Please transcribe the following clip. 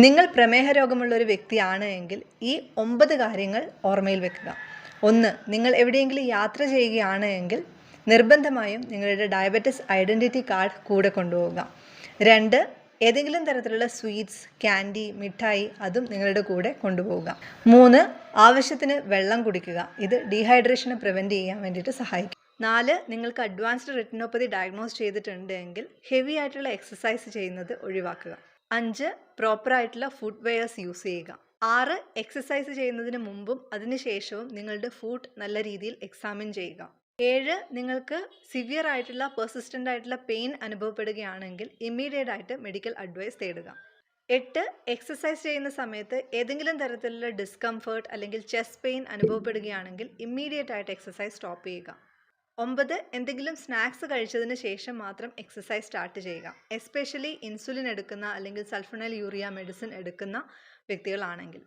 നിങ്ങൾ പ്രമേഹ രോഗമുള്ള ഒരു വ്യക്തിയാണ് എങ്കിൽ ഈ 9 കാര്യങ്ങൾ ഓർമ്മയിൽ വെക്കുക. 1. നിങ്ങൾ എവിടെയെങ്കിലും യാത്ര ചെയ്യുകയാണ് എങ്കിൽ നിർബന്ധമായും നിങ്ങളുടെ ഡയബറ്റിസ് ഐഡൻറ്റിറ്റി കാർഡ് കൂടെ കൊണ്ടുപോവുക. 2. ഏതെങ്കിലും തരത്തിലുള്ള സ്വീറ്റ്സ്, ക്യാൻഡി, മിഠായി അതും നിങ്ങളുടെ കൂടെ കൊണ്ടുപോവുക. 3. ആവശ്യത്തിന് വെള്ളം കുടിക്കുക. ഇത് ഡീഹൈഡ്രേഷനെ പ്രിവെൻറ്റ് ചെയ്യാൻ വേണ്ടിയിട്ട് സഹായിക്കും. 4. നിങ്ങൾക്ക് അഡ്വാൻസ്ഡ് റെറ്റിനോപ്പതി ഡയഗ്നോസ് ചെയ്തിട്ടുണ്ട് എങ്കിൽ ഹെവി ആയിട്ടുള്ള എക്സസൈസ് ചെയ്യുന്നത് ഒഴിവാക്കുക. 5. പ്രോപ്പറായിട്ടുള്ള ഫുഡ് വെയേഴ്സ് യൂസ് ചെയ്യുക. 6. എക്സസൈസ് ചെയ്യുന്നതിന് മുമ്പും അതിനുശേഷവും നിങ്ങളുടെ ഫുഡ് നല്ല രീതിയിൽ എക്സാമിൻ ചെയ്യുക. 7. നിങ്ങൾക്ക് സിവിയർ ആയിട്ടുള്ള പെർസിസ്റ്റൻ്റ് ആയിട്ടുള്ള പെയിൻ അനുഭവപ്പെടുകയാണെങ്കിൽ ഇമ്മീഡിയറ്റ് ആയിട്ട് മെഡിക്കൽ അഡ്വൈസ് തേടുക. 8. എക്സസൈസ് ചെയ്യുന്ന സമയത്ത് ഏതെങ്കിലും തരത്തിലുള്ള ഡിസ്കംഫേർട്ട് അല്ലെങ്കിൽ ചെസ്റ്റ് പെയിൻ അനുഭവപ്പെടുകയാണെങ്കിൽ ഇമ്മീഡിയറ്റ് ആയിട്ട് എക്സസൈസ് സ്റ്റോപ്പ് ചെയ്യുക. 9. എന്തെങ്കിലും സ്നാക്സ് കഴിച്ചതിന് ശേഷം മാത്രം എക്സസൈസ് സ്റ്റാർട്ട് ചെയ്യുക. എസ്പെഷ്യലി ഇൻസുലിൻ എടുക്കുന്ന അല്ലെങ്കിൽ സൾഫോണൈൽ യൂറിയ മെഡിസിൻ എടുക്കുന്ന വ്യക്തികളാണെങ്കിൽ.